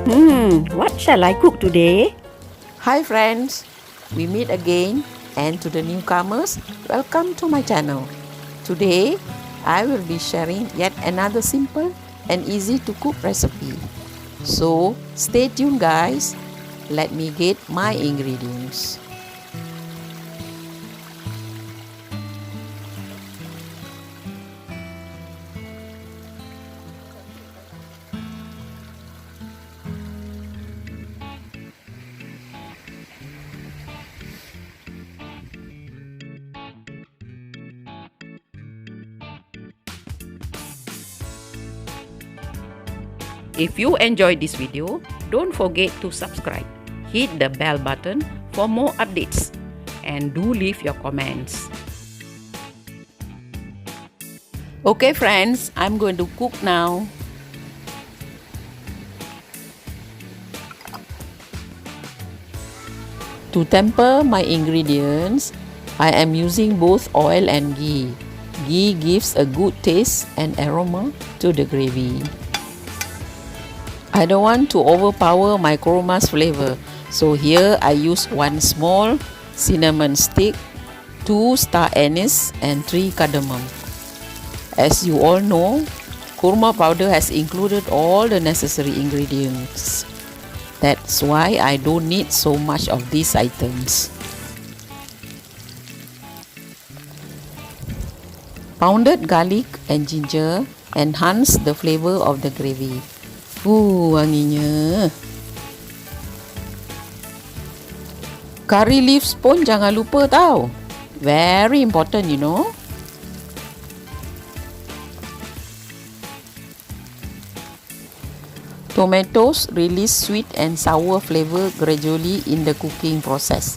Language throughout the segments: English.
What shall I cook today? Hi friends, we meet again, and to the newcomers, welcome to my channel. Today, I will be sharing yet another simple and easy to cook recipe. So, stay tuned guys. Let me get my ingredients. If you enjoyed this video, don't forget to subscribe. Hit the bell button for more updates. And do leave your comments. Okay friends, I'm going to cook now. To temper my ingredients, I am using both oil and ghee. Ghee gives a good taste and aroma to the gravy. I don't want to overpower my kurma's flavor, so here I use 1 small cinnamon stick, 2 star anise and 3 cardamom. As you all know, kurma powder has included all the necessary ingredients. That's why I don't need so much of these items. Pounded garlic and ginger enhance the flavor of the gravy. Wanginya. Curry leaves pun jangan lupa tau. Very important, you know. Tomatoes release sweet and sour flavor gradually in the cooking process.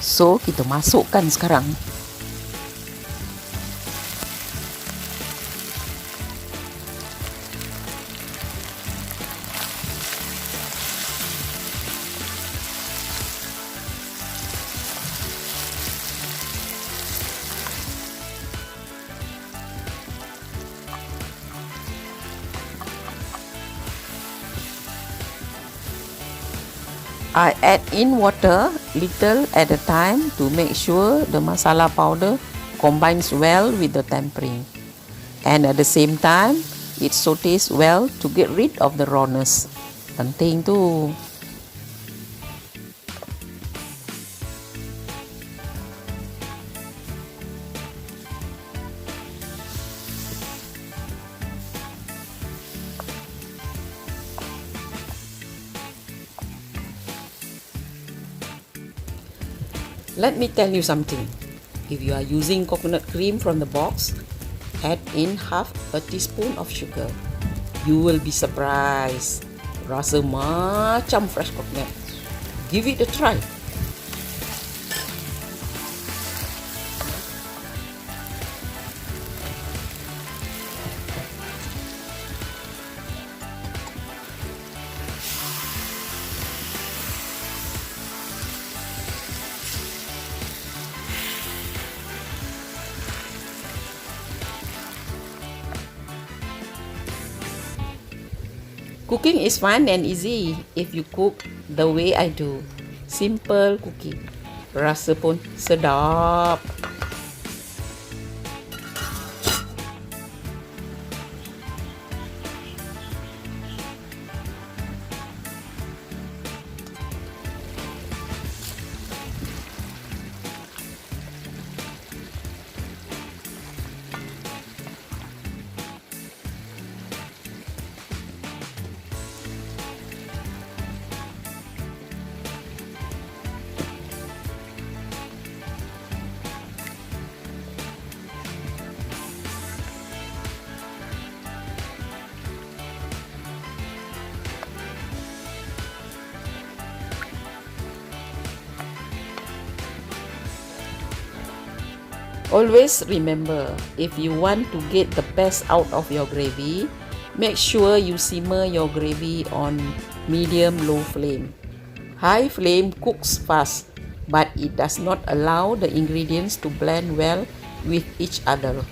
So, kita masukkan sekarang. I add in water little at a time to make sure the masala powder combines well with the tempering, and at the same time it sautés well to get rid of the rawness. Penting tu. Let me tell you something. If you are using coconut cream from the box, add in half a teaspoon of sugar. You will be surprised. Rasa macam fresh coconut. Give it a try. Cooking is fun and easy if you cook the way I do. Simple cooking. Rasa pun sedap. Always remember, if you want to get the best out of your gravy, make sure you simmer your gravy on medium-low flame. High flame cooks fast, but it does not allow the ingredients to blend well with each other.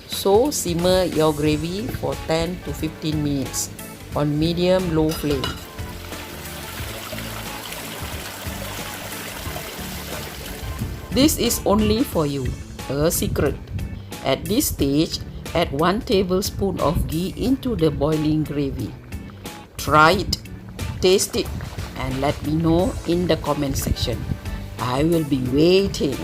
So simmer your gravy for 10 to 15 minutes on medium-low flame. This is only for you, a secret. At this stage, add 1 tablespoon of ghee into the boiling gravy. Try it, taste it, and let me know in the comment section. I will be waiting.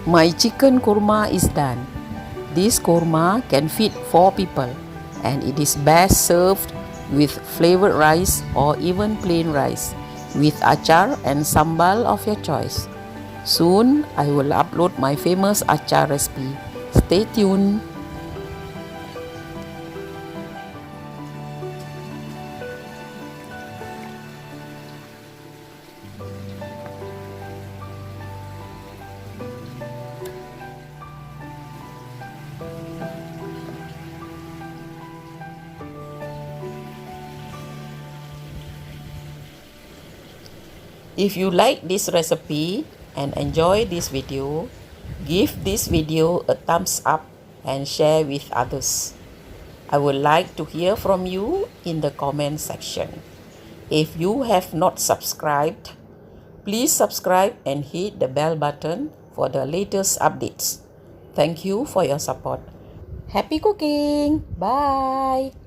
My chicken kurma is done. This kurma can feed 4 people and it is best served with flavored rice or even plain rice with achar and sambal of your choice. Soon I will upload my famous achar recipe. Stay tuned. If you like this recipe and enjoy this video, give this video a thumbs up and share with others. I would like to hear from you in the comment section. If you have not subscribed, please subscribe and hit the bell button for the latest updates. Thank you for your support. Happy cooking! Bye!